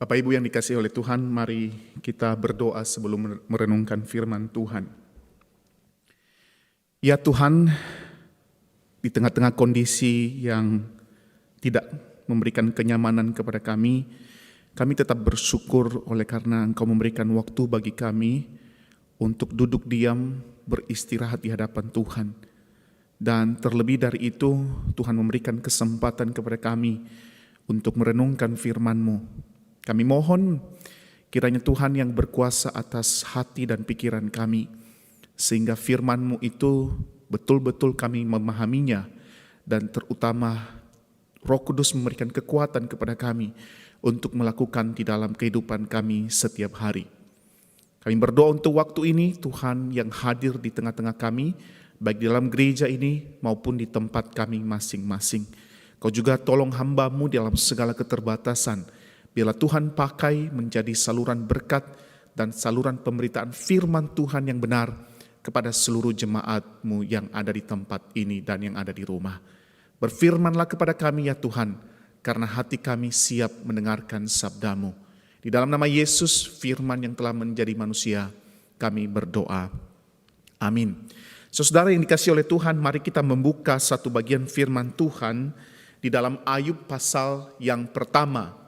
Bapak Ibu yang dikasihi oleh Tuhan, mari kita berdoa sebelum merenungkan firman Tuhan. Ya Tuhan, di tengah-tengah kondisi yang tidak memberikan kenyamanan kepada kami tetap bersyukur oleh karena Engkau memberikan waktu bagi kami untuk duduk diam, beristirahat di hadapan Tuhan. Dan terlebih dari itu, Tuhan memberikan kesempatan kepada kami untuk merenungkan firman-Mu. Kami mohon kiranya Tuhan yang berkuasa atas hati dan pikiran kami, sehingga firman-Mu itu betul-betul kami memahaminya, dan terutama Roh Kudus memberikan kekuatan kepada kami untuk melakukan di dalam kehidupan kami setiap hari. Kami berdoa untuk waktu ini, Tuhan yang hadir di tengah-tengah kami, baik di dalam gereja ini maupun di tempat kami masing-masing. Kau juga tolong hamba-Mu dalam segala keterbatasan. Biarlah Tuhan pakai menjadi saluran berkat dan saluran pemberitaan firman Tuhan yang benar kepada seluruh jemaat-Mu yang ada di tempat ini dan yang ada di rumah. Berfirmanlah kepada kami ya Tuhan, karena hati kami siap mendengarkan sabda-Mu. Di dalam nama Yesus, firman yang telah menjadi manusia, kami berdoa. Amin. Saudara yang dikasihi oleh Tuhan, mari kita membuka satu bagian firman Tuhan di dalam Ayub pasal yang pertama.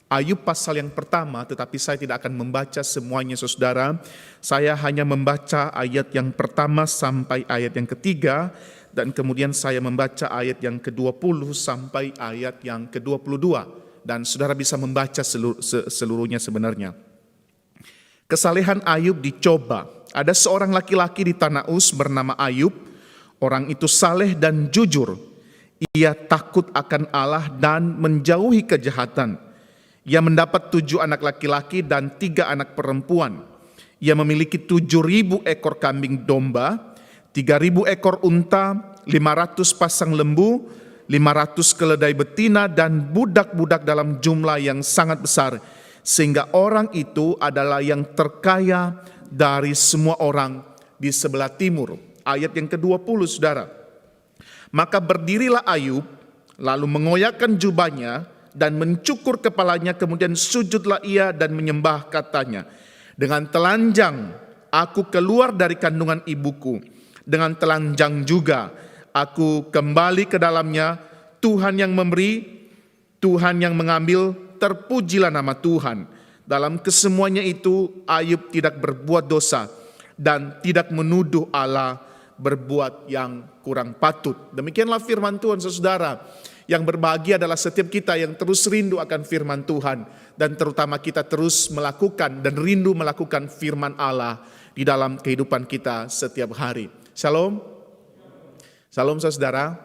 Ayub pasal yang pertama, tetapi saya tidak akan membaca semuanya saudara. Saya hanya membaca ayat yang pertama sampai ayat yang ketiga, dan kemudian saya membaca ayat yang ke-20 sampai ayat yang ke-22. Dan saudara bisa membaca seluruhnya sebenarnya. Kesalehan Ayub dicoba. Ada seorang laki-laki di tanah Uz bernama Ayub. Orang itu saleh dan jujur. Ia takut akan Allah dan menjauhi kejahatan. Ia mendapat 7 anak laki-laki dan 3 anak perempuan. Ia memiliki 7.000 ekor kambing domba, 3.000 ekor unta, 500 pasang lembu, 500 keledai betina, dan budak-budak dalam jumlah yang sangat besar. Sehingga orang itu adalah yang terkaya dari semua orang di sebelah timur. Ayat yang ke-20 saudara. Maka berdirilah Ayub, lalu mengoyakkan jubahnya, dan mencukur kepalanya, kemudian sujudlah ia dan menyembah, katanya, dengan telanjang aku keluar dari kandungan ibuku, dengan telanjang juga aku kembali ke dalamnya. Tuhan yang memberi, Tuhan yang mengambil, terpujilah nama Tuhan. Dalam kesemuanya itu Ayub tidak berbuat dosa dan tidak menuduh Allah berbuat yang kurang patut. Demikianlah firman Tuhan saudara. Yang berbahagia adalah setiap kita yang terus rindu akan firman Tuhan, dan terutama kita terus melakukan dan rindu melakukan firman Allah di dalam kehidupan kita setiap hari. Shalom. Shalom saudara.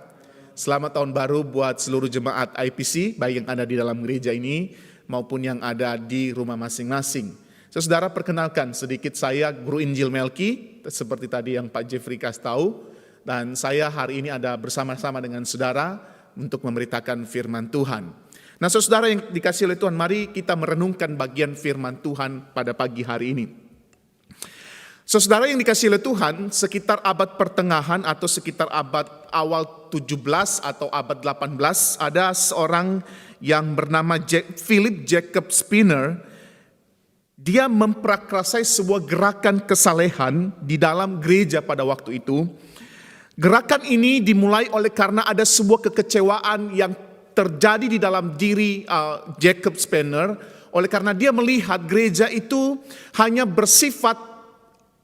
Selamat tahun baru buat seluruh jemaat IPC, baik yang ada di dalam gereja ini maupun yang ada di rumah masing-masing. Saudara, perkenalkan sedikit, saya Guru Injil Melki, seperti tadi yang Pak Jeffrey kasih tahu, dan saya hari ini ada bersama-sama dengan saudara untuk memberitakan firman Tuhan. Nah saudara yang dikasihi oleh Tuhan, mari kita merenungkan bagian firman Tuhan pada pagi hari ini. Saudara yang dikasihi oleh Tuhan, sekitar abad pertengahan atau sekitar abad awal 17 atau abad 18, ada seorang yang bernama Philip Jacob Spinner. Dia memprakarsai sebuah gerakan kesalehan di dalam gereja pada waktu itu. Gerakan ini dimulai oleh karena ada sebuah kekecewaan yang terjadi di dalam diri Jacob Spinner, oleh karena dia melihat gereja itu hanya bersifat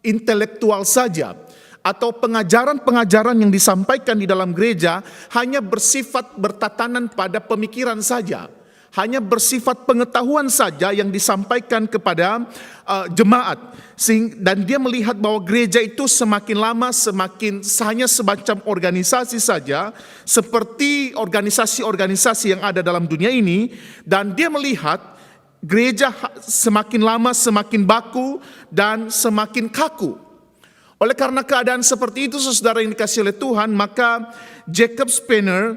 intelektual saja, atau pengajaran-pengajaran yang disampaikan di dalam gereja hanya bersifat bertatanan pada pemikiran saja, hanya bersifat pengetahuan saja yang disampaikan kepada jemaat. Dan dia melihat bahwa gereja itu semakin lama semakin hanya semacam organisasi saja, seperti organisasi-organisasi yang ada dalam dunia ini. Dan dia melihat gereja semakin lama semakin baku dan semakin kaku. Oleh karena keadaan seperti itu saudara yang dikasihi oleh Tuhan, maka Jacob Spinner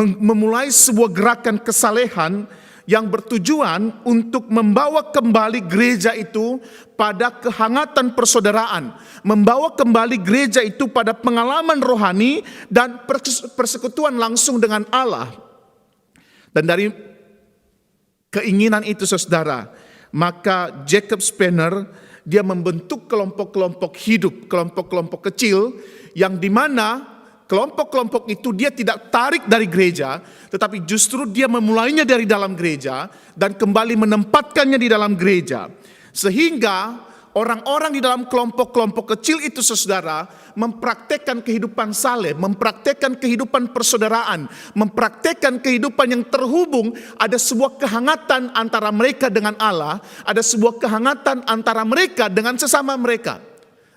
memulai sebuah gerakan kesalehan yang bertujuan untuk membawa kembali gereja itu pada kehangatan persaudaraan, membawa kembali gereja itu pada pengalaman rohani dan persekutuan langsung dengan Allah. Dan dari keinginan itu saudara, maka Jacob Spener dia membentuk kelompok-kelompok hidup, kelompok-kelompok kecil yang dimana kelompok-kelompok itu dia tidak tarik dari gereja, tetapi justru dia memulainya dari dalam gereja dan kembali menempatkannya di dalam gereja. Sehingga orang-orang di dalam kelompok-kelompok kecil itu saudara mempraktekkan kehidupan saleh, mempraktekkan kehidupan persaudaraan, mempraktekkan kehidupan yang terhubung, ada sebuah kehangatan antara mereka dengan Allah, ada sebuah kehangatan antara mereka dengan sesama mereka.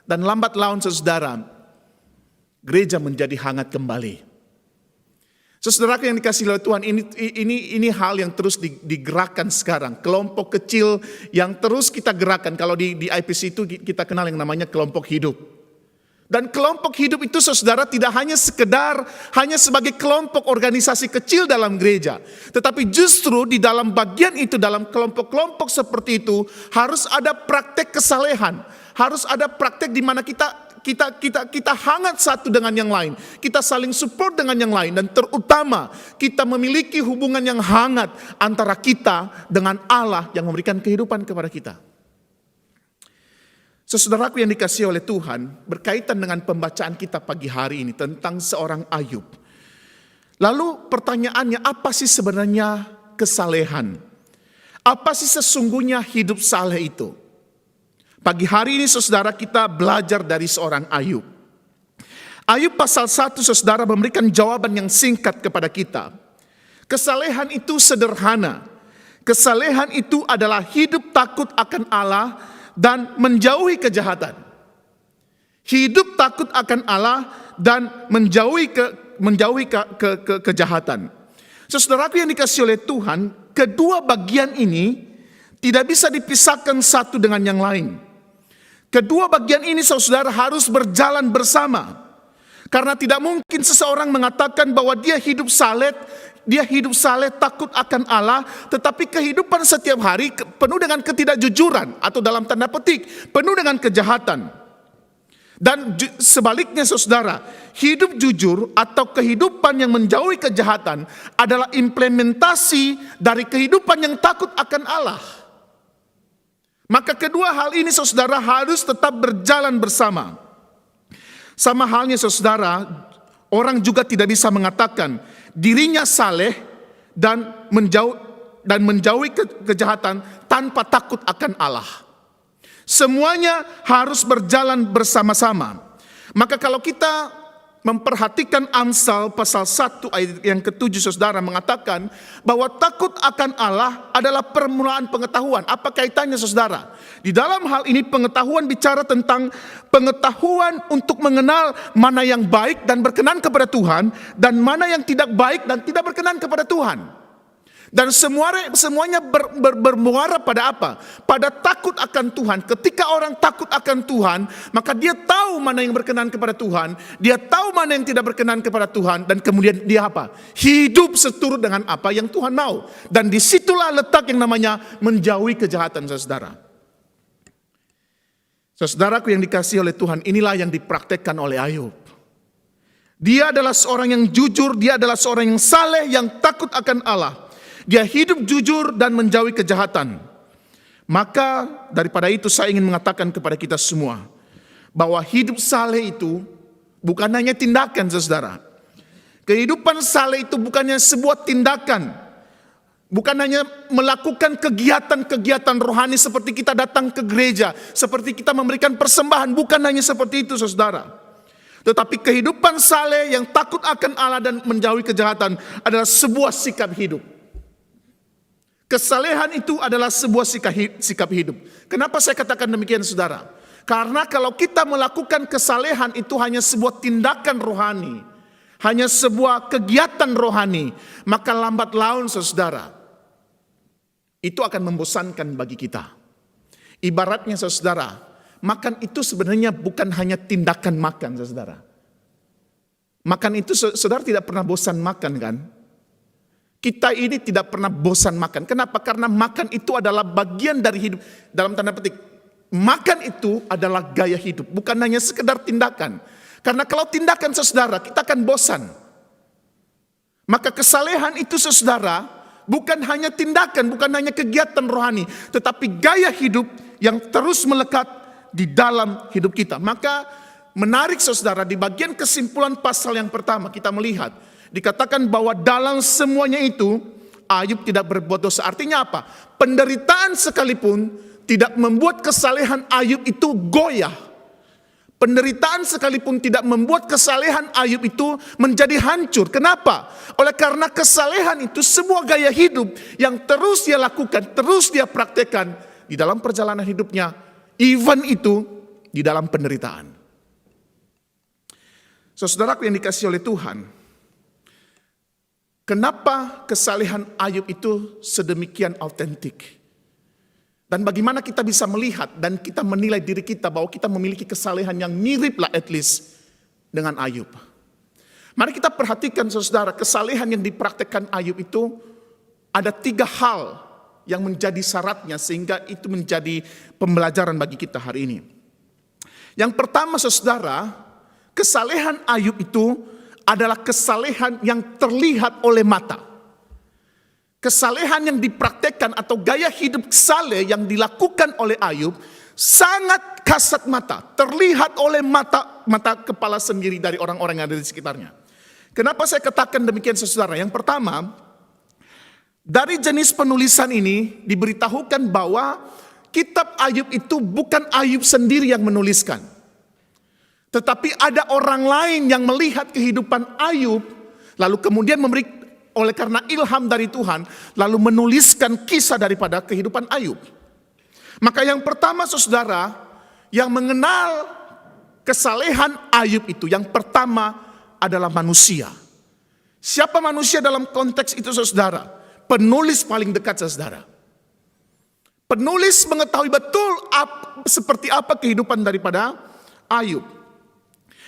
Dan lambat laun saudara, gereja menjadi hangat kembali. Saudara yang dikasihi oleh Tuhan, ini hal yang terus digerakkan sekarang. Kelompok kecil yang terus kita gerakkan. Kalau di IPC itu kita kenal yang namanya kelompok hidup. Dan kelompok hidup itu saudara tidak hanya sebagai kelompok organisasi kecil dalam gereja. Tetapi justru di dalam bagian itu, dalam kelompok-kelompok seperti itu, harus ada praktek kesalehan. Harus ada praktek di mana kita hangat satu dengan yang lain. Kita saling support dengan yang lain. Dan terutama kita memiliki hubungan yang hangat antara kita dengan Allah yang memberikan kehidupan kepada kita. Saudaraku yang dikasihi oleh Tuhan, berkaitan dengan pembacaan kita pagi hari ini tentang seorang Ayub. Lalu pertanyaannya, apa sih sebenarnya kesalehan? Apa sih sesungguhnya hidup saleh itu? Pagi hari ini saudara kita belajar dari seorang Ayub. Ayub pasal 1 saudara memberikan jawaban yang singkat kepada kita. Kesalehan itu sederhana. Kesalehan itu adalah hidup takut akan Allah dan menjauhi kejahatan. Hidup takut akan Allah dan menjauhi kejahatan. Saudaraku yang dikasihi oleh Tuhan, kedua bagian ini tidak bisa dipisahkan satu dengan yang lain. Kedua bagian ini saudara harus berjalan bersama. Karena tidak mungkin seseorang mengatakan bahwa dia hidup saleh takut akan Allah, tetapi kehidupan setiap hari penuh dengan ketidakjujuran atau dalam tanda petik penuh dengan kejahatan. Dan sebaliknya saudara, hidup jujur atau kehidupan yang menjauhi kejahatan adalah implementasi dari kehidupan yang takut akan Allah. Maka kedua hal ini saudara harus tetap berjalan bersama. Sama halnya saudara, orang juga tidak bisa mengatakan dirinya saleh dan menjauhi kejahatan tanpa takut akan Allah. Semuanya harus berjalan bersama-sama. Maka kalau kita memperhatikan Amsal pasal 1 ayat yang ke-7 saudara mengatakan bahwa takut akan Allah adalah permulaan pengetahuan. Apa kaitannya saudara? Di dalam hal ini pengetahuan bicara tentang pengetahuan untuk mengenal mana yang baik dan berkenan kepada Tuhan dan mana yang tidak baik dan tidak berkenan kepada Tuhan. Dan semuanya bermuara pada apa? Pada takut akan Tuhan. Ketika orang takut akan Tuhan, maka dia tahu mana yang berkenan kepada Tuhan, dia tahu mana yang tidak berkenan kepada Tuhan, dan kemudian dia apa? Hidup seturut dengan apa yang Tuhan mau. Dan disitulah letak yang namanya menjauhi kejahatan, saudara. Saudaraku yang dikasihi oleh Tuhan, inilah yang dipraktekkan oleh Ayub. Dia adalah seorang yang jujur, dia adalah seorang yang saleh, yang takut akan Allah. Dia hidup jujur dan menjauhi kejahatan. Maka daripada itu saya ingin mengatakan kepada kita semua bahwa hidup saleh itu bukan hanya tindakan, saudara. Kehidupan saleh itu bukannya sebuah tindakan. Bukan hanya melakukan kegiatan-kegiatan rohani seperti kita datang ke gereja, seperti kita memberikan persembahan, bukan hanya seperti itu, saudara. Tetapi kehidupan saleh yang takut akan Allah dan menjauhi kejahatan adalah sebuah sikap hidup. Kesalehan itu adalah sebuah sikap hidup. Kenapa saya katakan demikian saudara? Karena kalau kita melakukan kesalehan itu hanya sebuah tindakan rohani, hanya sebuah kegiatan rohani, maka lambat laun saudara, itu akan membosankan bagi kita. Ibaratnya saudara, makan itu sebenarnya bukan hanya tindakan makan saudara. Makan itu saudara tidak pernah bosan makan kan? Kita ini tidak pernah bosan makan. Kenapa? Karena makan itu adalah bagian dari hidup. Dalam tanda petik, makan itu adalah gaya hidup. Bukan hanya sekedar tindakan. Karena kalau tindakan saudara, kita akan bosan. Maka kesalehan itu saudara bukan hanya tindakan, bukan hanya kegiatan rohani, tetapi gaya hidup yang terus melekat di dalam hidup kita. Maka menarik saudara, di bagian kesimpulan pasal yang pertama kita melihat, dikatakan bahwa dalam semuanya itu Ayub tidak berbuat dosa. Artinya apa? Penderitaan sekalipun tidak membuat kesalehan Ayub itu goyah. Penderitaan sekalipun tidak membuat kesalehan Ayub itu menjadi hancur. Kenapa? Oleh karena kesalehan itu sebuah gaya hidup yang terus dia lakukan, terus dia praktekkan di dalam perjalanan hidupnya, even itu di dalam penderitaan. Saudaraku yang dikasihi oleh Tuhan, kenapa kesalehan Ayub itu sedemikian autentik? Dan bagaimana kita bisa melihat dan kita menilai diri kita bahwa kita memiliki kesalehan yang mirip lah at least dengan Ayub. Mari kita perhatikan saudara, kesalehan yang dipraktekkan Ayub itu ada 3 hal yang menjadi syaratnya sehingga itu menjadi pembelajaran bagi kita hari ini. Yang pertama saudara, kesalehan Ayub itu adalah kesalehan yang terlihat oleh mata. Kesalehan yang dipraktekkan atau gaya hidup saleh yang dilakukan oleh Ayub sangat kasat mata, terlihat oleh mata kepala sendiri dari orang-orang yang ada di sekitarnya. Kenapa saya katakan demikian saudara? Yang pertama, dari jenis penulisan ini diberitahukan bahwa kitab Ayub itu bukan Ayub sendiri yang menuliskan, tetapi ada orang lain yang melihat kehidupan Ayub lalu kemudian oleh karena ilham dari Tuhan, lalu menuliskan kisah daripada kehidupan Ayub. Maka yang pertama saudara, yang mengenal kesalehan Ayub itu, yang pertama adalah manusia. Siapa manusia dalam konteks itu saudara? Penulis paling dekat saudara. Penulis mengetahui betul seperti apa kehidupan daripada Ayub.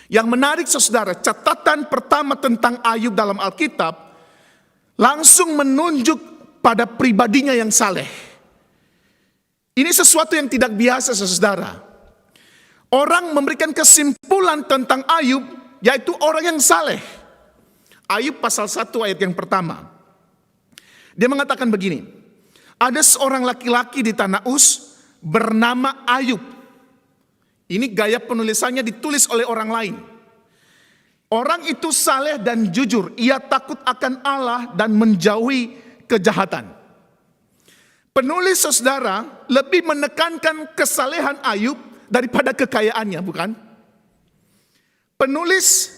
Yang menarik saudara, catatan pertama tentang Ayub dalam Alkitab langsung menunjuk pada pribadinya yang saleh. Ini sesuatu yang tidak biasa saudara. Orang memberikan kesimpulan tentang Ayub, yaitu orang yang saleh. Ayub pasal 1 ayat yang pertama. Dia mengatakan begini, ada seorang laki-laki di tanah Uz bernama Ayub. Ini gaya penulisannya ditulis oleh orang lain. Orang itu saleh dan jujur, ia takut akan Allah dan menjauhi kejahatan. Penulis saudara lebih menekankan kesalehan Ayub daripada kekayaannya, bukan? Penulis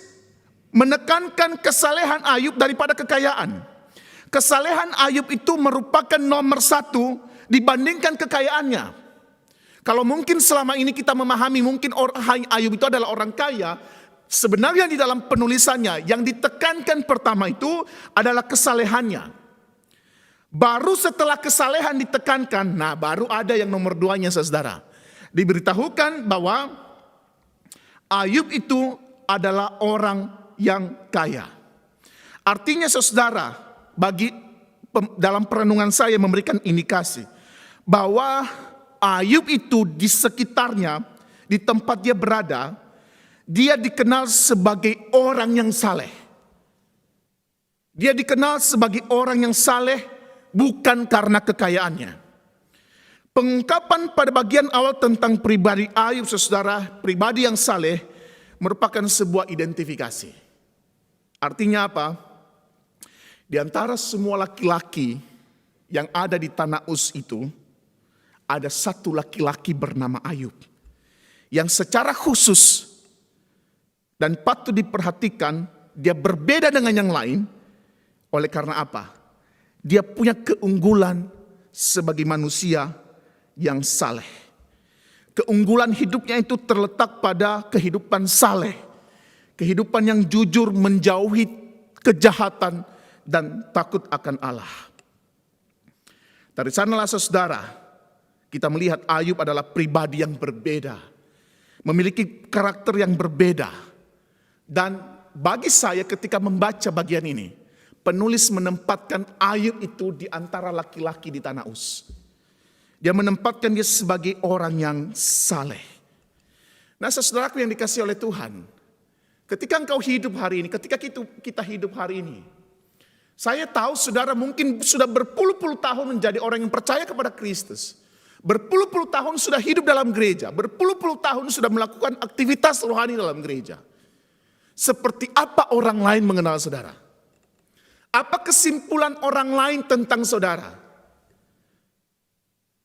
menekankan kesalehan Ayub daripada kekayaan. Kesalehan Ayub itu merupakan nomor 1 dibandingkan kekayaannya. Kalau mungkin selama ini kita memahami mungkin Ayub itu adalah orang kaya, sebenarnya di dalam penulisannya yang ditekankan pertama itu adalah kesalehannya. Baru setelah kesalehan ditekankan, nah baru ada yang nomor 2-nya saudara. Diberitahukan bahwa Ayub itu adalah orang yang kaya. Artinya saudara, dalam perenungan saya memberikan indikasi bahwa Ayub itu di sekitarnya, di tempat dia berada, dia dikenal sebagai orang yang saleh. Dia dikenal sebagai orang yang saleh bukan karena kekayaannya. Pengungkapan pada bagian awal tentang pribadi Ayub saudara, pribadi yang saleh, merupakan sebuah identifikasi. Artinya apa? Di antara semua laki-laki yang ada di tanah Uz itu, ada satu laki-laki bernama Ayub. Yang secara khusus dan patut diperhatikan, dia berbeda dengan yang lain. Oleh karena apa? Dia punya keunggulan sebagai manusia yang saleh. Keunggulan hidupnya itu terletak pada kehidupan saleh. Kehidupan yang jujur, menjauhi kejahatan dan takut akan Allah. Dari sanalah saudara, kita melihat Ayub adalah pribadi yang berbeda. Memiliki karakter yang berbeda. Dan bagi saya ketika membaca bagian ini, penulis menempatkan Ayub itu di antara laki-laki di tanah Uz. Dia menempatkan dia sebagai orang yang saleh. Nah saudaraku yang dikasihi oleh Tuhan, ketika engkau hidup hari ini, ketika kita hidup hari ini, Saya tahu saudara mungkin sudah berpuluh-puluh tahun menjadi orang yang percaya kepada Kristus. Berpuluh-puluh tahun sudah hidup dalam gereja. Berpuluh-puluh tahun sudah melakukan aktivitas rohani dalam gereja. Seperti apa orang lain mengenal saudara? Apa kesimpulan orang lain tentang saudara?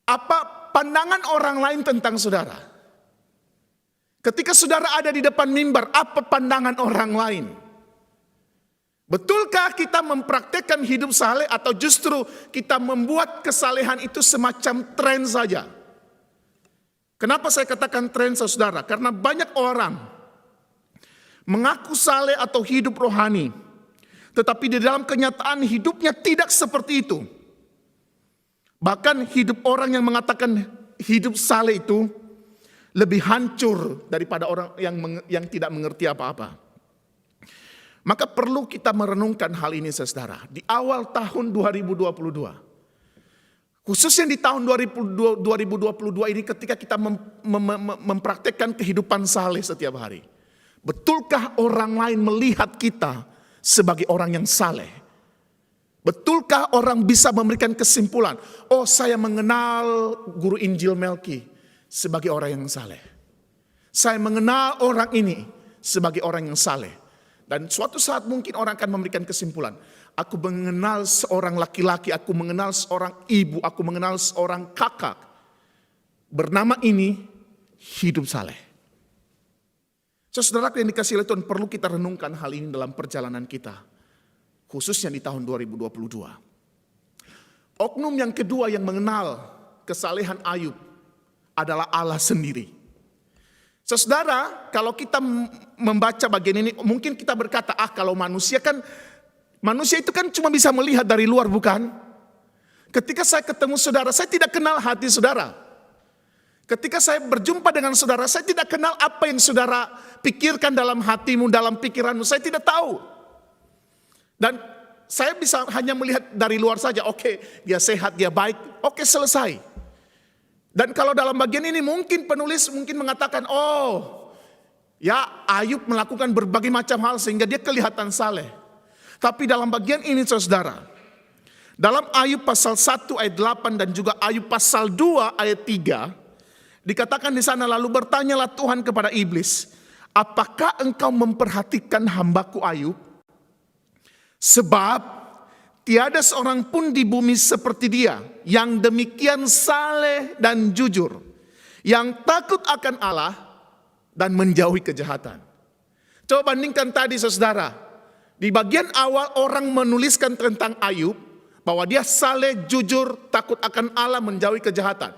Apa pandangan orang lain tentang saudara? Ketika saudara ada di depan mimbar, apa pandangan orang lain? Betulkah kita mempraktekkan hidup saleh atau justru kita membuat kesalehan itu semacam tren saja? Kenapa saya katakan tren, saudara? Karena banyak orang mengaku saleh atau hidup rohani, tetapi di dalam kenyataan hidupnya tidak seperti itu. Bahkan hidup orang yang mengatakan hidup saleh itu lebih hancur daripada orang yang tidak mengerti apa-apa. Maka perlu kita merenungkan hal ini, saudara. Di awal tahun 2022, khususnya di tahun 2022 ini ketika kita mempraktekkan kehidupan saleh setiap hari. Betulkah orang lain melihat kita sebagai orang yang saleh? Betulkah orang bisa memberikan kesimpulan, oh saya mengenal guru Injil Melki sebagai orang yang saleh. Saya mengenal orang ini sebagai orang yang saleh. Dan suatu saat mungkin orang akan memberikan kesimpulan. Aku mengenal seorang laki-laki, aku mengenal seorang ibu, aku mengenal seorang kakak. Bernama ini hidup saleh. Saudara yang dikasihi oleh Tuhan, perlu kita renungkan hal ini dalam perjalanan kita. Khususnya di tahun 2022. Oknum yang kedua yang mengenal kesalehan Ayub adalah Allah sendiri. Saudara, kalau kita membaca bagian ini, mungkin kita berkata, kalau manusia itu kan cuma bisa melihat dari luar, bukan? Ketika saya ketemu saudara, saya tidak kenal hati saudara. Ketika saya berjumpa dengan saudara, saya tidak kenal apa yang saudara pikirkan dalam hatimu, dalam pikiranmu, saya tidak tahu. Dan saya bisa hanya melihat dari luar saja, oke, dia sehat, dia baik, oke, selesai. Dan kalau dalam bagian ini mungkin penulis mengatakan, oh ya Ayub melakukan berbagai macam hal sehingga dia kelihatan saleh. Tapi dalam bagian ini saudara, dalam Ayub pasal 1 ayat 8 dan juga Ayub pasal 2 ayat 3, dikatakan di sana, lalu bertanyalah Tuhan kepada iblis, apakah engkau memperhatikan hambaku Ayub? Sebab tiada seorang pun di bumi seperti dia, yang demikian saleh dan jujur, yang takut akan Allah dan menjauhi kejahatan. Coba bandingkan tadi saudara, di bagian awal orang menuliskan tentang Ayub, bahwa dia saleh, jujur, takut akan Allah, menjauhi kejahatan.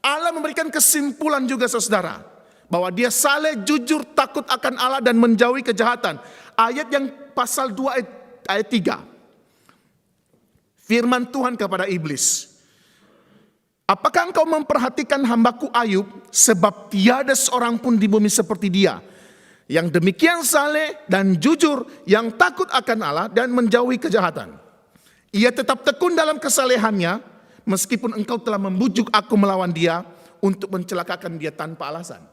Allah memberikan kesimpulan juga saudara, bahwa dia saleh, jujur, takut akan Allah dan menjauhi kejahatan. Ayat yang pasal 2 ayat 3. Firman Tuhan kepada iblis, apakah engkau memperhatikan hambaku Ayub, sebab tiada seorang pun di bumi seperti dia, yang demikian saleh dan jujur, yang takut akan Allah dan menjauhi kejahatan. Ia tetap tekun dalam kesalehannya, meskipun engkau telah membujuk aku melawan dia untuk mencelakakan dia tanpa alasan.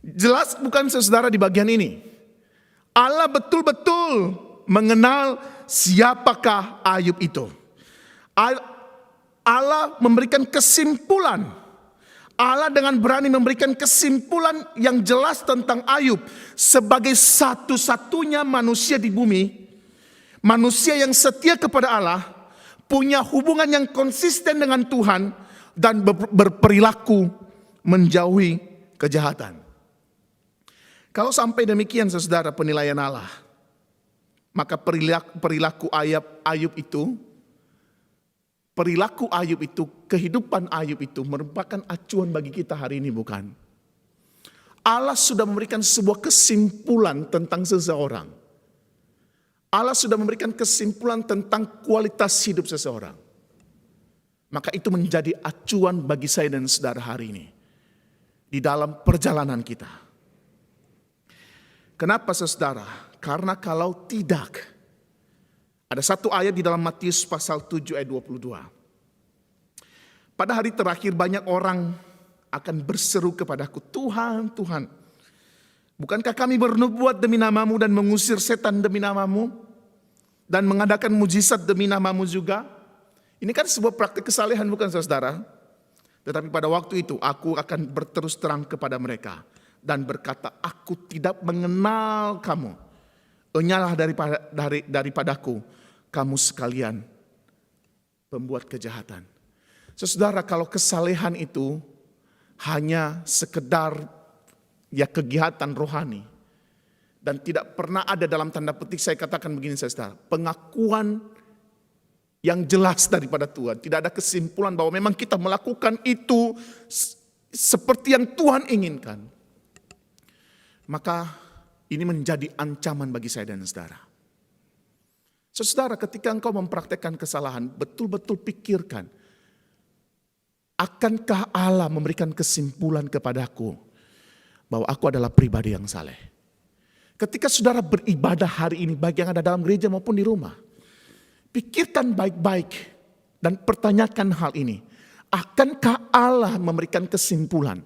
Jelas bukan saudara di bagian ini? Allah betul-betul mengenal siapakah Ayub itu. Allah memberikan kesimpulan. Allah dengan berani memberikan kesimpulan yang jelas tentang Ayub sebagai satu-satunya manusia di bumi, manusia yang setia kepada Allah, punya hubungan yang konsisten dengan Tuhan dan berperilaku menjauhi kejahatan. Kalau sampai demikian saudara penilaian Allah, maka perilaku Ayub itu, kehidupan Ayub itu merupakan acuan bagi kita hari ini, bukan? Allah sudah memberikan sebuah kesimpulan tentang seseorang. Allah sudah memberikan kesimpulan tentang kualitas hidup seseorang. Maka itu menjadi acuan bagi saya dan saudara hari ini di dalam perjalanan kita. Kenapa saudara? Karena kalau tidak, ada satu ayat di dalam Matius pasal 7 ayat 22. Pada hari terakhir banyak orang akan berseru kepadaku, Tuhan, Tuhan, bukankah kami bernubuat demi namamu dan mengusir setan demi namamu? dan mengadakan mujizat demi nama-Mu juga. Ini kan sebuah praktik kesalehan, bukan saudara? Tetapi pada waktu itu aku akan berterus terang kepada mereka dan berkata, aku tidak mengenal kamu. Enyalah daripadaku kamu sekalian pembuat kejahatan. Saudara, kalau kesalehan itu hanya sekedar kegiatan rohani dan tidak pernah ada dalam tanda petik, saya katakan begini saudara, pengakuan yang jelas daripada Tuhan. Tidak ada kesimpulan bahwa memang kita melakukan itu seperti yang Tuhan inginkan. Maka ini menjadi ancaman bagi saya dan saudara. Saudara, ketika engkau mempraktekkan kesalahan, betul-betul pikirkan, akankah Allah memberikan kesimpulan kepadaku bahwa aku adalah pribadi yang saleh? Ketika saudara beribadah hari ini, baik yang ada dalam gereja maupun di rumah, pikirkan baik-baik dan pertanyakan hal ini. Akankah Allah memberikan kesimpulan?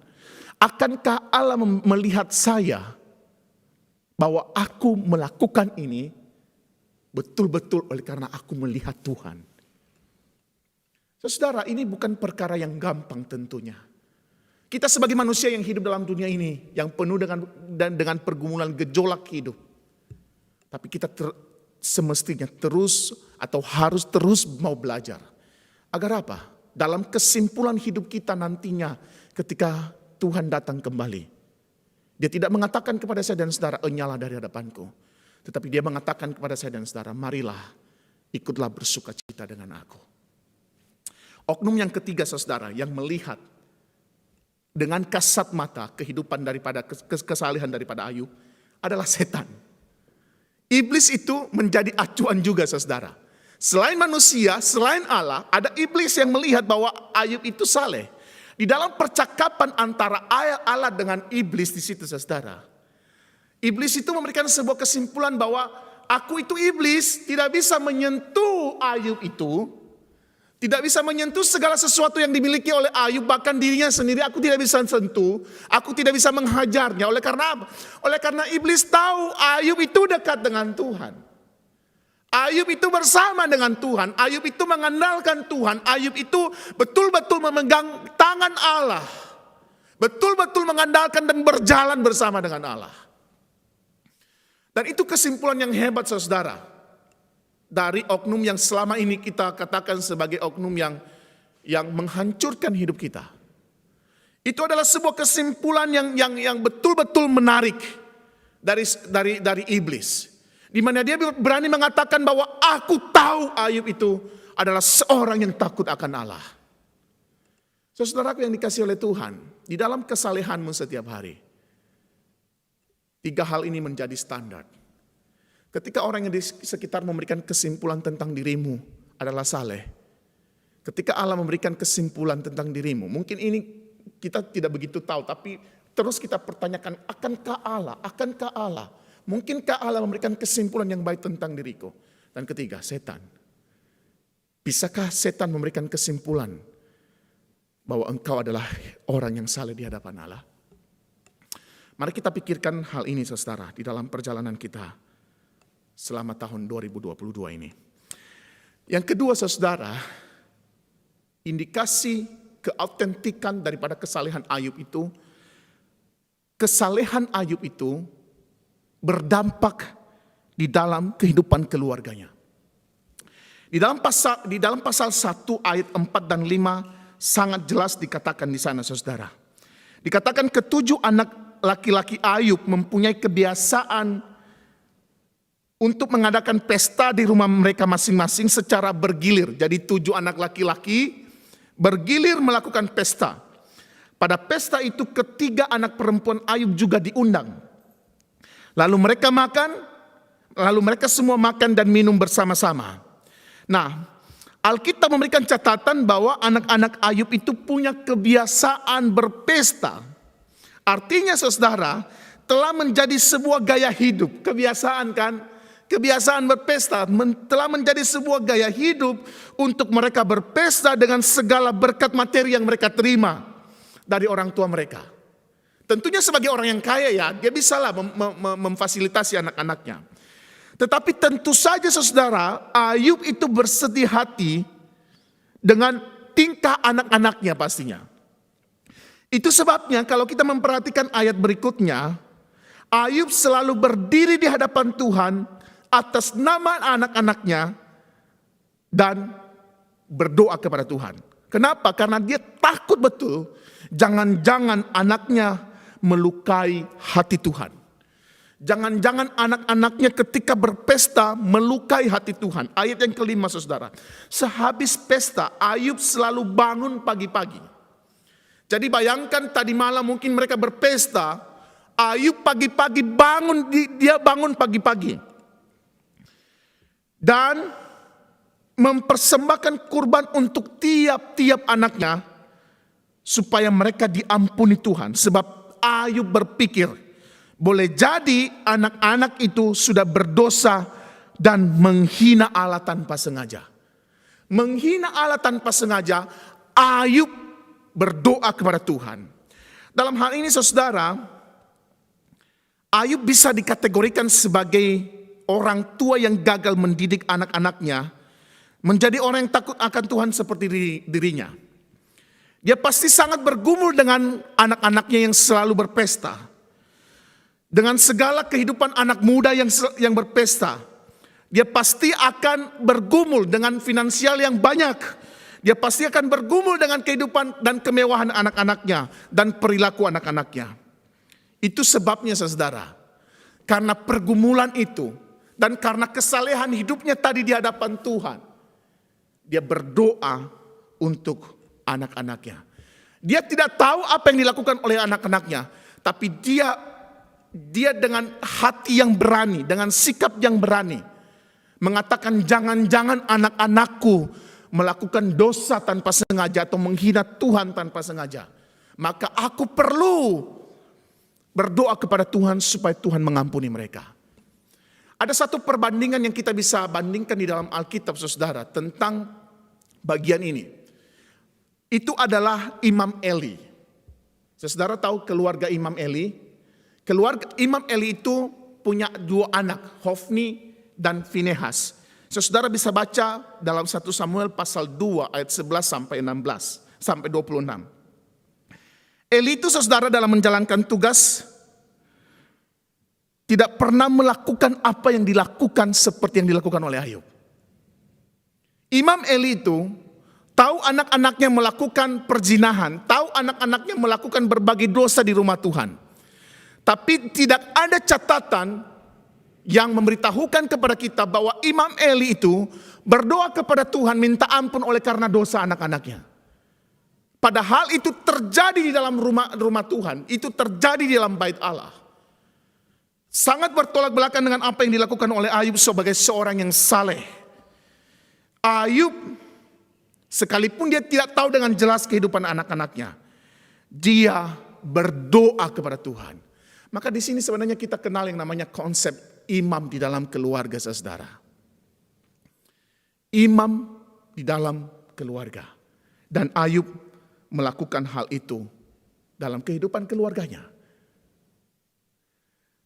Akankah Allah melihat saya bahwa aku melakukan ini betul-betul oleh karena aku melihat Tuhan? Saudara, ini bukan perkara yang gampang tentunya. Kita sebagai manusia yang hidup dalam dunia ini, yang penuh dengan pergumulan gejolak hidup. Tapi kita semestinya terus atau harus terus mau belajar. Agar apa? Dalam kesimpulan hidup kita nantinya ketika Tuhan datang kembali. Dia tidak mengatakan kepada saya dan saudara, enyalah dari hadapanku. Tetapi dia mengatakan kepada saya dan saudara, marilah ikutlah bersuka cita dengan aku. Oknum yang ketiga saudara, yang melihat dengan kasat mata kehidupan daripada kesalehan daripada Ayub adalah setan. Iblis itu menjadi acuan juga saudara. Selain manusia, selain Allah, ada iblis yang melihat bahwa Ayub itu saleh. Di dalam percakapan antara Allah dengan iblis di situ saudara, iblis itu memberikan sebuah kesimpulan bahwa aku itu iblis, tidak bisa menyentuh Ayub itu, tidak bisa menyentuh segala sesuatu yang dimiliki oleh Ayub, bahkan dirinya sendiri aku tidak bisa sentuh, aku tidak bisa menghajarnya. Oleh karena apa? Oleh karena iblis tahu Ayub itu dekat dengan Tuhan. Ayub itu bersama dengan Tuhan, Ayub itu mengandalkan Tuhan, Ayub itu betul-betul memegang tangan Allah, betul-betul mengandalkan dan berjalan bersama dengan Allah. Dan itu kesimpulan yang hebat saudara. Dari oknum yang selama ini kita katakan sebagai oknum yang menghancurkan hidup kita. Itu adalah sebuah kesimpulan yang betul-betul menarik dari iblis. Di mana dia berani mengatakan bahwa aku tahu Ayub itu adalah seorang yang takut akan Allah. Saudaraku yang dikasihi oleh Tuhan, di dalam kesalehanmu setiap hari, 3 hal ini menjadi standar. Ketika orang yang di sekitar memberikan kesimpulan tentang dirimu adalah saleh. Ketika Allah memberikan kesimpulan tentang dirimu, mungkin ini kita tidak begitu tahu, tapi terus kita pertanyakan, akankah Allah? Akankah Allah? Mungkinkah Allah memberikan kesimpulan yang baik tentang diriku? Dan ketiga, setan. Bisakah setan memberikan kesimpulan bahwa engkau adalah orang yang saleh di hadapan Allah? Mari kita pikirkan hal ini saudara di dalam perjalanan kita selama tahun 2022 ini. Yang kedua saudara, indikasi keautentikan daripada kesalehan Ayub itu, kesalehan Ayub itu berdampak di dalam kehidupan keluarganya. Di dalam pasal 1 ayat 4 dan 5 sangat jelas dikatakan di sana saudara. Dikatakan ketujuh anak laki-laki Ayub mempunyai kebiasaan untuk mengadakan pesta di rumah mereka masing-masing secara bergilir. Jadi 7 anak laki-laki bergilir melakukan pesta. Pada pesta itu ketiga anak perempuan Ayub juga diundang. Lalu mereka semua makan dan minum bersama-sama. Nah, Alkitab memberikan catatan bahwa anak-anak Ayub itu punya kebiasaan berpesta. Artinya saudara, telah menjadi sebuah gaya hidup. Kebiasaan kan? Kebiasaan berpesta telah menjadi sebuah gaya hidup untuk mereka berpesta dengan segala berkat materi yang mereka terima dari orang tua mereka. Tentunya sebagai orang yang kaya ya, dia bisalah memfasilitasi anak-anaknya. Tetapi tentu saja saudara, Ayub itu bersedih hati dengan tingkah anak-anaknya pastinya. Itu sebabnya kalau kita memperhatikan ayat berikutnya, Ayub selalu berdiri di hadapan Tuhan atas nama anak-anaknya dan berdoa kepada Tuhan. Kenapa? Karena dia takut betul jangan-jangan anaknya melukai hati Tuhan. Jangan-jangan anak-anaknya ketika berpesta melukai hati Tuhan. Ayat yang kelima saudara. Sehabis pesta Ayub selalu bangun pagi-pagi. Jadi bayangkan tadi malam mungkin mereka berpesta. Ayub pagi-pagi bangun, dia bangun pagi-pagi. Dan mempersembahkan kurban untuk tiap-tiap anaknya. Supaya mereka diampuni Tuhan. Sebab Ayub berpikir, boleh jadi anak-anak itu sudah berdosa dan menghina Allah tanpa sengaja. Menghina Allah tanpa sengaja, Ayub berdoa kepada Tuhan. Dalam hal ini saudara, Ayub bisa dikategorikan sebagai orang tua yang gagal mendidik anak-anaknya menjadi orang yang takut akan Tuhan seperti dirinya. Dia pasti sangat bergumul dengan anak-anaknya yang selalu berpesta. Dengan segala kehidupan anak muda yang berpesta. Dia pasti akan bergumul dengan finansial yang banyak. Dia pasti akan bergumul dengan kehidupan dan kemewahan anak-anaknya dan perilaku anak-anaknya. Itu sebabnya saudara. Karena pergumulan itu dan karena kesalehan hidupnya tadi di hadapan Tuhan. Dia berdoa untuk anak-anaknya. Dia tidak tahu apa yang dilakukan oleh anak-anaknya. Tapi dia dengan hati yang berani, dengan sikap yang berani. Mengatakan jangan-jangan anak-anakku melakukan dosa tanpa sengaja atau menghina Tuhan tanpa sengaja. Maka aku perlu berdoa kepada Tuhan supaya Tuhan mengampuni mereka. Ada satu perbandingan yang kita bisa bandingkan di dalam Alkitab saudara tentang bagian ini. Itu adalah Imam Eli. Saudara tahu keluarga Imam Eli? Keluarga Imam Eli itu punya dua anak, Hofni dan Finehas. Saudara bisa baca dalam 1 Samuel pasal 2 ayat 11 sampai 16 sampai 26. Eli itu saudara dalam menjalankan tugas tidak pernah melakukan apa yang dilakukan seperti yang dilakukan oleh Ayub. Imam Eli itu tahu anak-anaknya melakukan perzinahan, tahu anak-anaknya melakukan berbagai dosa di rumah Tuhan. Tapi tidak ada catatan yang memberitahukan kepada kita bahwa Imam Eli itu berdoa kepada Tuhan minta ampun oleh karena dosa anak-anaknya. Padahal itu terjadi di dalam rumah Tuhan, itu terjadi di dalam bait Allah. Sangat bertolak belakang dengan apa yang dilakukan oleh Ayub sebagai seorang yang saleh. Ayub sekalipun dia tidak tahu dengan jelas kehidupan anak-anaknya, dia berdoa kepada Tuhan. Maka di sini sebenarnya kita kenal yang namanya konsep imam di dalam keluarga saudara. Imam di dalam keluarga. Dan Ayub melakukan hal itu dalam kehidupan keluarganya.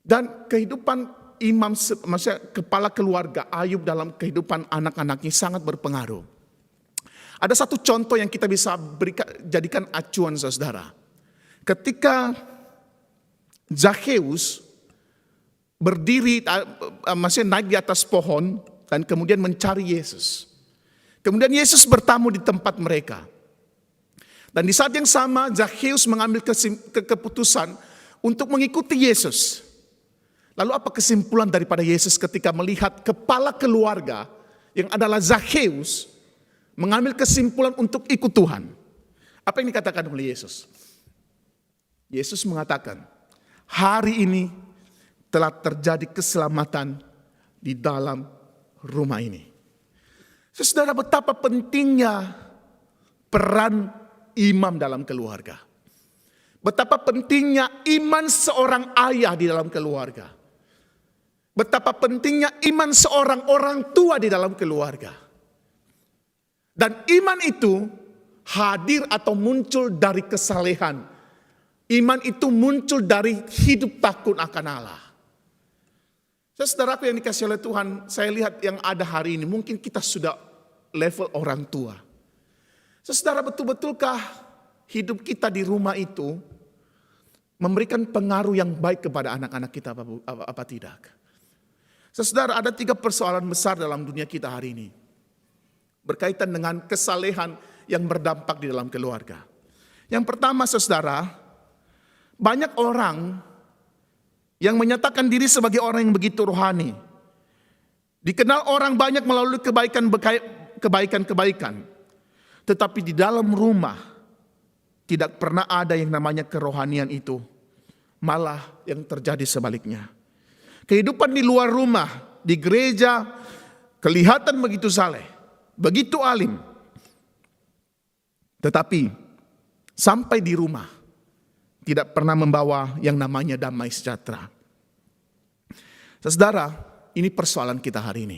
Dan kehidupan imam, maksudnya kepala keluarga Ayub dalam kehidupan anak-anaknya sangat berpengaruh. Ada satu contoh yang kita bisa jadikan acuan saudara. Ketika Zakheus berdiri, masih naik di atas pohon dan kemudian mencari Yesus. Kemudian Yesus bertamu di tempat mereka. Dan di saat yang sama Zakheus mengambil keputusan untuk mengikuti Yesus. Lalu apa kesimpulan daripada Yesus ketika melihat kepala keluarga yang adalah Zakheus mengambil kesimpulan untuk ikut Tuhan? Apa yang dikatakan oleh Yesus? Yesus mengatakan, hari ini telah terjadi keselamatan di dalam rumah ini. Saudara, betapa pentingnya peran imam dalam keluarga. Betapa pentingnya iman seorang ayah di dalam keluarga. Betapa pentingnya iman seorang orang tua di dalam keluarga. Dan iman itu hadir atau muncul dari kesalehan. Iman itu muncul dari hidup takut akan Allah. Saudaraku yang dikasihi oleh Tuhan, saya lihat yang ada hari ini, mungkin kita sudah level orang tua. Saudara, betul-betulkah hidup kita di rumah itu memberikan pengaruh yang baik kepada anak-anak kita apa tidak? Saudara, ada 3 persoalan besar dalam dunia kita hari ini. Berkaitan dengan kesalehan yang berdampak di dalam keluarga. Yang pertama, saudara, banyak orang yang menyatakan diri sebagai orang yang begitu rohani. Dikenal orang banyak melalui kebaikan-kebaikan. Tetapi di dalam rumah tidak pernah ada yang namanya kerohanian itu. Malah yang terjadi sebaliknya. Kehidupan di luar rumah, di gereja, kelihatan begitu saleh, begitu alim. Tetapi sampai di rumah tidak pernah membawa yang namanya damai sejahtera. Saudara, ini persoalan kita hari ini.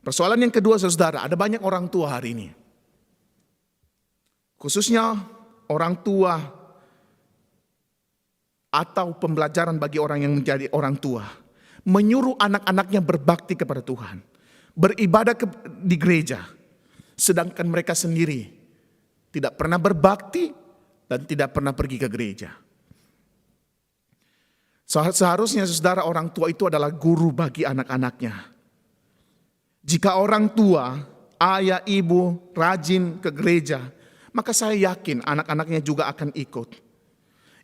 Persoalan yang kedua, saudara, ada banyak orang tua hari ini. Khususnya orang tua atau pembelajaran bagi orang yang menjadi orang tua. Menyuruh anak-anaknya berbakti kepada Tuhan. Beribadah di gereja. Sedangkan mereka sendiri tidak pernah berbakti dan tidak pernah pergi ke gereja. Seharusnya saudara, orang tua itu adalah guru bagi anak-anaknya. Jika orang tua, ayah, ibu rajin ke gereja, maka saya yakin anak-anaknya juga akan ikut.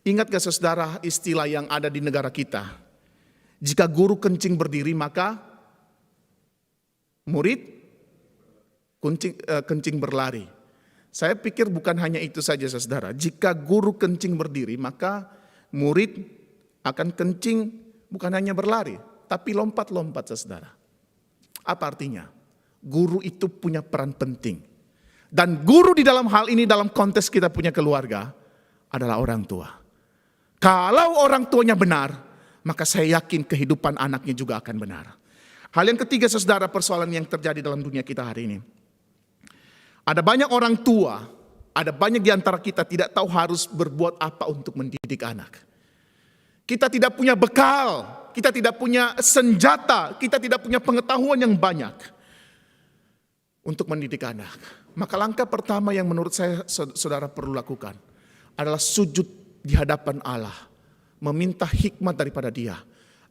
Ingat gak saudara istilah yang ada di negara kita? Jika guru kencing berdiri, maka murid kencing berlari. Saya pikir bukan hanya itu saja saudara. Jika guru kencing berdiri, maka murid akan kencing bukan hanya berlari, tapi lompat-lompat saudara. Apa artinya? Guru itu punya peran penting. Dan guru di dalam hal ini, dalam konteks kita punya keluarga, adalah orang tua. Kalau orang tuanya benar, maka saya yakin kehidupan anaknya juga akan benar. Hal yang ketiga saudara, persoalan yang terjadi dalam dunia kita hari ini. Ada banyak orang tua, ada banyak di antara kita tidak tahu harus berbuat apa untuk mendidik anak. Kita tidak punya bekal, kita tidak punya senjata, kita tidak punya pengetahuan yang banyak untuk mendidik anak. Maka langkah pertama yang menurut saya saudara perlu lakukan adalah sujud di hadapan Allah. Meminta hikmat daripada Dia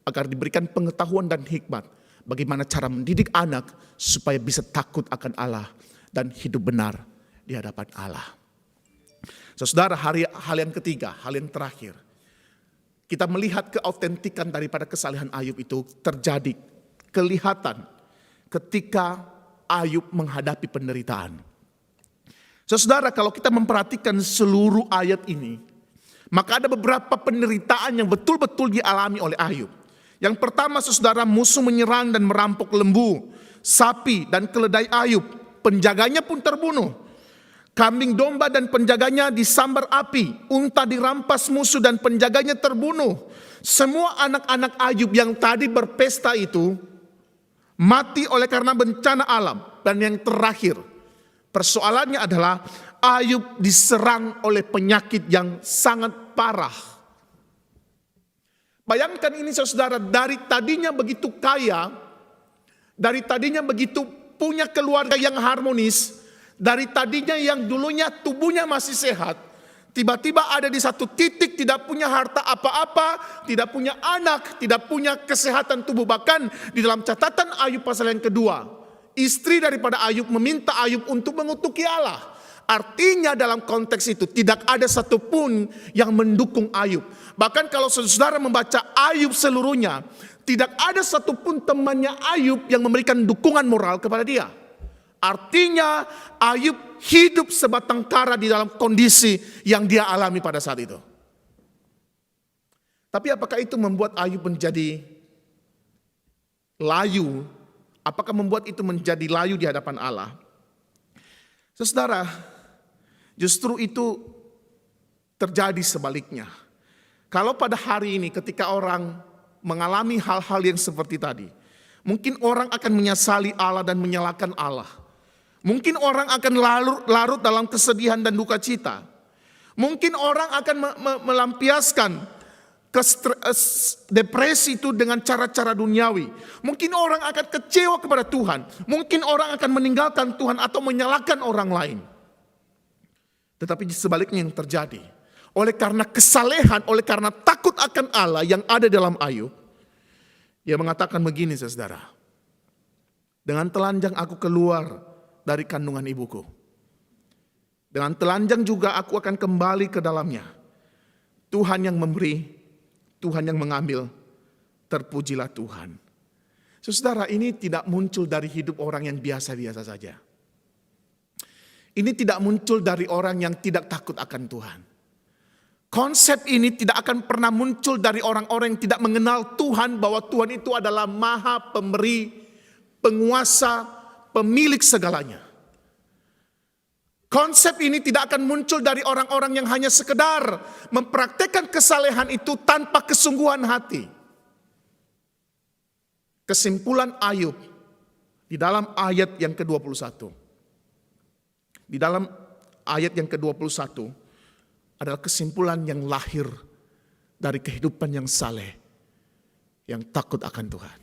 agar diberikan pengetahuan dan hikmat bagaimana cara mendidik anak supaya bisa takut akan Allah dan hidup benar di hadapan Allah. Saudara, hal yang ketiga, hal yang terakhir. Kita melihat keautentikan daripada kesalehan Ayub itu terjadi, kelihatan ketika Ayub menghadapi penderitaan. Saudara, kalau kita memperhatikan seluruh ayat ini, maka ada beberapa penderitaan yang betul-betul dialami oleh Ayub. Yang pertama saudara, musuh menyerang dan merampok lembu, sapi dan keledai Ayub. Penjaganya pun terbunuh. Kambing domba dan penjaganya disambar api. Unta dirampas musuh dan penjaganya terbunuh. Semua anak-anak Ayub yang tadi berpesta itu mati oleh karena bencana alam. Dan yang terakhir, persoalannya adalah Ayub diserang oleh penyakit yang sangat parah. Bayangkan ini saudara, dari tadinya begitu kaya, dari tadinya begitu punya keluarga yang harmonis, dari tadinya yang dulunya tubuhnya masih sehat, tiba-tiba ada di satu titik tidak punya harta apa-apa, tidak punya anak, tidak punya kesehatan tubuh. Bahkan di dalam catatan Ayub pasal yang kedua, istri daripada Ayub meminta Ayub untuk mengutuki Allah. Artinya dalam konteks itu tidak ada satupun yang mendukung Ayub. Bahkan kalau saudara membaca Ayub seluruhnya, tidak ada satupun temannya Ayub yang memberikan dukungan moral kepada dia. Artinya Ayub hidup sebatang kara di dalam kondisi yang dia alami pada saat itu. Tapi apakah itu membuat Ayub menjadi layu? Apakah membuat itu menjadi layu di hadapan Allah? Saudara, justru itu terjadi sebaliknya. Kalau pada hari ini ketika orang mengalami hal-hal yang seperti tadi, mungkin orang akan menyesali Allah dan menyalahkan Allah. Mungkin orang akan larut dalam kesedihan dan duka cita. Mungkin orang akan melampiaskan depresi itu dengan cara-cara duniawi. Mungkin orang akan kecewa kepada Tuhan. Mungkin orang akan meninggalkan Tuhan atau menyalahkan orang lain. Tetapi sebaliknya yang terjadi. Oleh karena kesalehan, oleh karena takut akan Allah yang ada dalam Ayub. Dia mengatakan begini saudara. Dengan telanjang aku keluar dari kandungan ibuku. Dengan telanjang juga aku akan kembali ke dalamnya. Tuhan yang memberi, Tuhan yang mengambil, terpujilah Tuhan. Saudara, ini tidak muncul dari hidup orang yang biasa-biasa saja. Ini tidak muncul dari orang yang tidak takut akan Tuhan. Konsep ini tidak akan pernah muncul dari orang-orang yang tidak mengenal Tuhan, bahwa Tuhan itu adalah Maha Pemberi, penguasa, pemilik segalanya. Konsep ini tidak akan muncul dari orang-orang yang hanya sekedar mempraktekkan kesalehan itu tanpa kesungguhan hati. Kesimpulan Ayub di dalam ayat yang ke-21. Di dalam ayat yang ke-21 adalah kesimpulan yang lahir dari kehidupan yang saleh, yang takut akan Tuhan.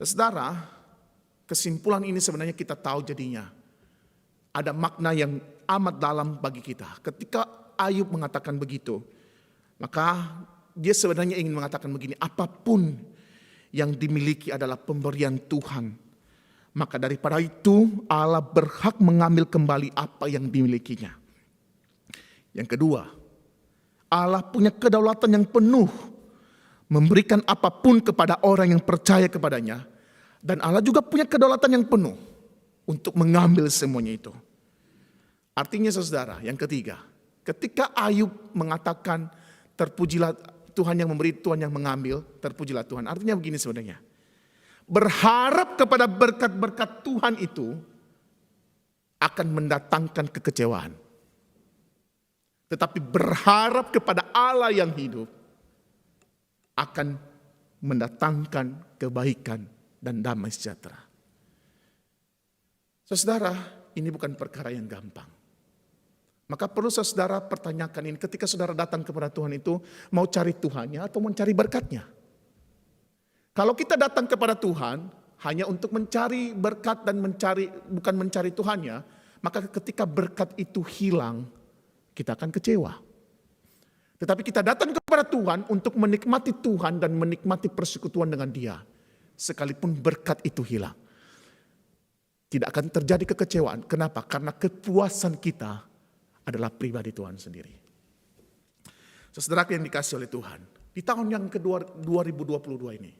Saudara, kesimpulan ini sebenarnya kita tahu jadinya ada makna yang amat dalam bagi kita. Ketika Ayub mengatakan begitu, maka dia sebenarnya ingin mengatakan begini, apapun yang dimiliki adalah pemberian Tuhan. Maka daripada itu Allah berhak mengambil kembali apa yang dimilikinya. Yang kedua, Allah punya kedaulatan yang penuh memberikan apapun kepada orang yang percaya kepadanya. Dan Allah juga punya kedaulatan yang penuh untuk mengambil semuanya itu. Artinya saudara, yang ketiga, ketika Ayub mengatakan terpujilah Tuhan yang memberi, Tuhan yang mengambil, terpujilah Tuhan. Artinya begini sebenarnya. Berharap kepada berkat-berkat Tuhan itu akan mendatangkan kekecewaan. Tetapi berharap kepada Allah yang hidup akan mendatangkan kebaikan dan damai sejahtera. Saudara, ini bukan perkara yang gampang. Maka perlu saudara pertanyakan ini, ketika saudara datang kepada Tuhan itu, mau cari Tuhannya atau mau cari berkatnya? Kalau kita datang kepada Tuhan hanya untuk mencari berkat dan bukan mencari Tuhannya, maka ketika berkat itu hilang, kita akan kecewa. Tetapi kita datang kepada Tuhan untuk menikmati Tuhan dan menikmati persekutuan dengan Dia. Sekalipun berkat itu hilang, tidak akan terjadi kekecewaan. Kenapa? Karena kepuasan kita adalah pribadi Tuhan sendiri. Saudara yang dikasih oleh Tuhan, di tahun yang kedua 2022 ini,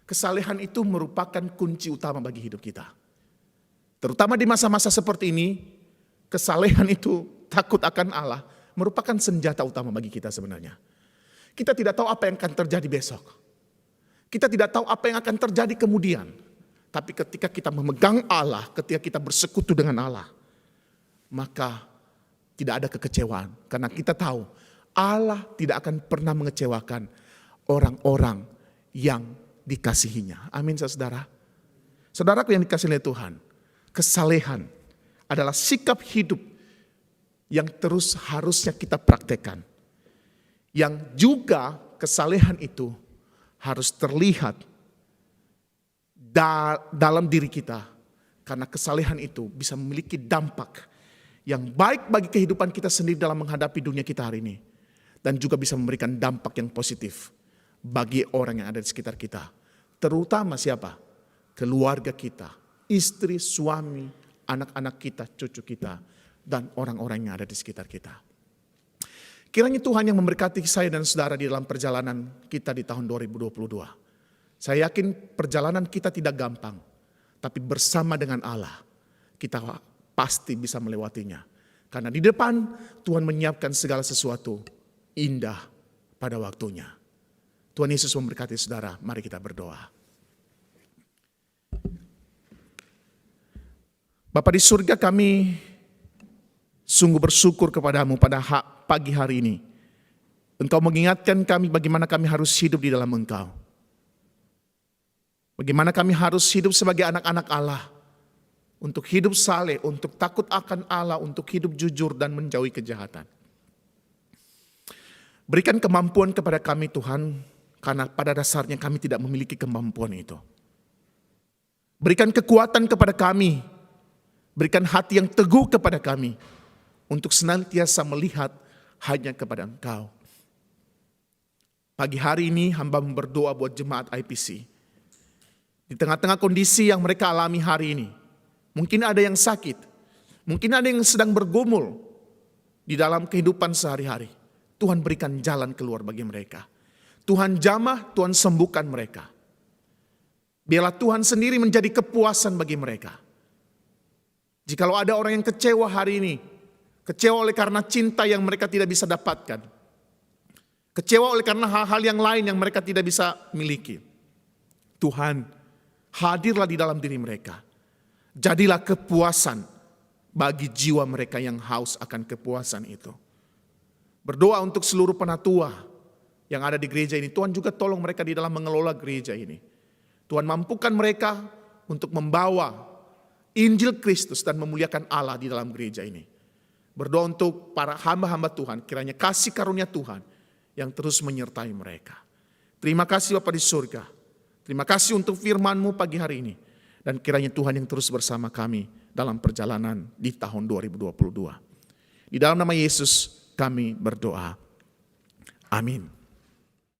kesalehan itu merupakan kunci utama bagi hidup kita. Terutama di masa-masa seperti ini, kesalehan itu, takut akan Allah, merupakan senjata utama bagi kita sebenarnya. Kita tidak tahu apa yang akan terjadi besok. Kita tidak tahu apa yang akan terjadi kemudian. Tapi ketika kita memegang Allah, ketika kita bersekutu dengan Allah, maka tidak ada kekecewaan. Karena kita tahu Allah tidak akan pernah mengecewakan orang-orang yang dikasihinya. Amin saudara. Saudaraku yang dikasihi oleh Tuhan, kesalehan adalah sikap hidup yang terus harusnya kita praktekkan. Yang juga kesalehan itu harus terlihat dalam diri kita. Karena kesalehan itu bisa memiliki dampak yang baik bagi kehidupan kita sendiri dalam menghadapi dunia kita hari ini. Dan juga bisa memberikan dampak yang positif bagi orang yang ada di sekitar kita. Terutama siapa? Keluarga kita, istri, suami, anak-anak kita, cucu kita, dan orang-orang yang ada di sekitar kita. Kiranya Tuhan yang memberkati saya dan saudara di dalam perjalanan kita di tahun 2022. Saya yakin perjalanan kita tidak gampang, tapi bersama dengan Allah kita pasti bisa melewatinya. Karena di depan Tuhan menyiapkan segala sesuatu indah pada waktunya. Tuhan Yesus memberkati saudara, mari kita berdoa. Bapa di surga, kami sungguh bersyukur kepadamu pada pagi hari ini. Engkau mengingatkan kami bagaimana kami harus hidup di dalam Engkau. Bagaimana kami harus hidup sebagai anak-anak Allah. Untuk hidup saleh, untuk takut akan Allah, untuk hidup jujur dan menjauhi kejahatan. Berikan kemampuan kepada kami Tuhan, karena pada dasarnya kami tidak memiliki kemampuan itu. Berikan kekuatan kepada kami, berikan hati yang teguh kepada kami, untuk senantiasa melihat hanya kepada Engkau. Pagi hari ini hamba berdoa buat jemaat IPC. Di tengah-tengah kondisi yang mereka alami hari ini, mungkin ada yang sakit, mungkin ada yang sedang bergumul di dalam kehidupan sehari-hari. Tuhan berikan jalan keluar bagi mereka. Tuhan jamah, Tuhan sembuhkan mereka. Biarlah Tuhan sendiri menjadi kepuasan bagi mereka. Jikalau ada orang yang kecewa hari ini, kecewa oleh karena cinta yang mereka tidak bisa dapatkan, kecewa oleh karena hal-hal yang lain yang mereka tidak bisa miliki, Tuhan, hadirlah di dalam diri mereka. Jadilah kepuasan bagi jiwa mereka yang haus akan kepuasan itu. Berdoa untuk seluruh penatua yang ada di gereja ini. Tuhan juga tolong mereka di dalam mengelola gereja ini. Tuhan mampukan mereka untuk membawa Injil Kristus dan memuliakan Allah di dalam gereja ini. Berdoa untuk para hamba-hamba Tuhan, kiranya kasih karunia Tuhan yang terus menyertai mereka. Terima kasih Bapa di surga. Terima kasih untuk firman-Mu pagi hari ini. Dan kiranya Tuhan yang terus bersama kami dalam perjalanan di tahun 2022. Di dalam nama Yesus kami berdoa. Amin.